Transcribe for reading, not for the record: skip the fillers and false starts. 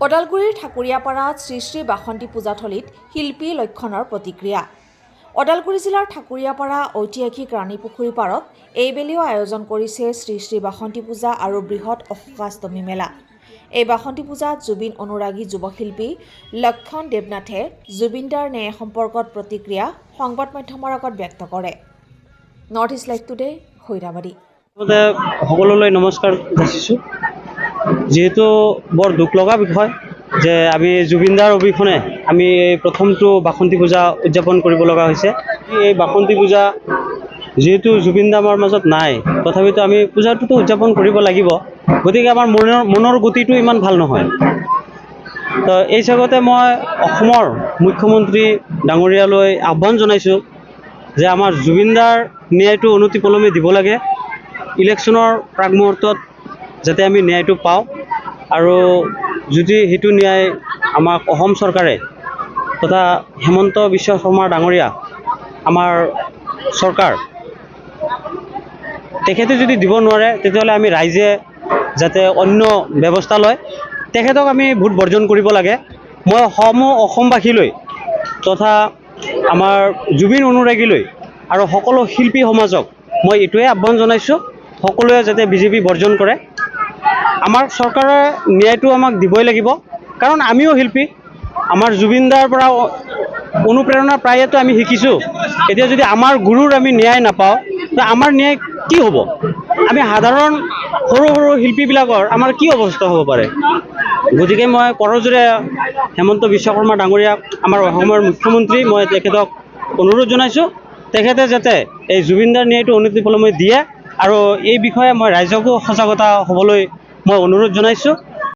ওদালগুৰিৰ ঠাকুৰীয়াপাৰাত শ্ৰী শ্ৰী বাসন্তী পূজাথলীত শিল্পী লক্ষণৰ প্ৰতিক্ৰিয়া। ওদালগুৰি জিলাৰ ঠাকুৰীয়াপাৰা ঐতিহাসিক ৰাণীপুখুৰী পাৰত এইবেলিও আয়োজন কৰিছে শ্ৰী শ্ৰী বাসন্তী পূজা আৰু বৃহৎ অশোকাষ্টমী মেলা। এই বাসন্তী পূজাত জুবিন অনুৰাগী যুৱশিল্পী লক্ষণ দেৱনাথে জুবিনদাৰ ন্যায় সম্পৰ্কত প্ৰতিক্ৰিয়া সংবাদ মাধ্যমৰ আগত ব্যক্ত কৰে। নৰ্থ ইষ্ট লাইভ টুডে, হৈৰাবাৰী। সকলোলৈ নমস্কাৰ যাচিছোঁ। যেহেতু বৰ দুখ লগা বিষয় যে আমি জুবিনদাৰ অবিহনে আমি প্ৰথমটো বাসন্তী পূজা উদযাপন কৰিব লগা হৈছে। এই বাসন্তী পূজা যেহেতু জুবিনদা আমাৰ মাজত নাই, তথাপিতো আমি পূজাটোতো উদযাপন কৰিব লাগিব। গতিকে আমাৰ মনৰ গতিটো ইমান ভাল নহয়। তো এই জগতে মই অসমৰ মুখ্যমন্ত্ৰী ডাঙৰীয়ালৈ আহ্বান জনাইছোঁ যে আমাৰ জুবিনদাৰ ন্যায়টো অনতিপলমে দিব লাগে। ইলেকশ্যনৰ প্ৰাক মুহূৰ্তত যাতে আমি ন্যায়টো পাওঁ, আৰু যদি সেইটো ন্যায় আমাক অসম চৰকাৰে তথা হেমন্ত বিশ্ব শৰ্মা ডাঙৰীয়া আমাৰ চৰকাৰ তেখেতে যদি দিব নোৱাৰে, তেতিয়াহ'লে আমি ৰাইজে যাতে অন্য ব্যৱস্থা লয়, তেখেতক আমি ভোট বৰ্জন কৰিব লাগে। মই অসমবাসীলৈ তথা আমাৰ জুবিন অনুৰাগীলৈ আৰু সকলো শিল্পী সমাজক মই এইটোৱে আহ্বান জনাইছোঁ, সকলোৱে যাতে বিজেপি বৰ্জন কৰে। আমাৰ চৰকাৰে ন্যায়টো আমাক দিবই লাগিব, কাৰণ আমিও শিল্পী। আমাৰ জুবিনদাৰ পৰা অনুপ্ৰেৰণা প্ৰায়েতো আমি শিকিছোঁ। এতিয়া যদি আমাৰ গুৰুৰ আমি ন্যায় নাপাওঁ, তো আমাৰ ন্যায় কি হ'ব? আমি সাধাৰণ সৰু সৰু শিল্পীবিলাকৰ আমাৰ কি অৱস্থা হ'ব পাৰে? গতিকে মই কৰজোৰে হেমন্ত বিশ্ব শৰ্মা ডাঙৰীয়াক, আমাৰ অসমৰ মুখ্যমন্ত্ৰী, মই তেখেতক অনুৰোধ জনাইছোঁ, তেখেতে যাতে এই জুবিনদাৰ ন্যায়টো অনতিপলমে দিয়ে, আৰু এই বিষয়ে মই ৰাইজকো সজাগতা হ'বলৈ মই অনুৰোধ জনাইছোঁ।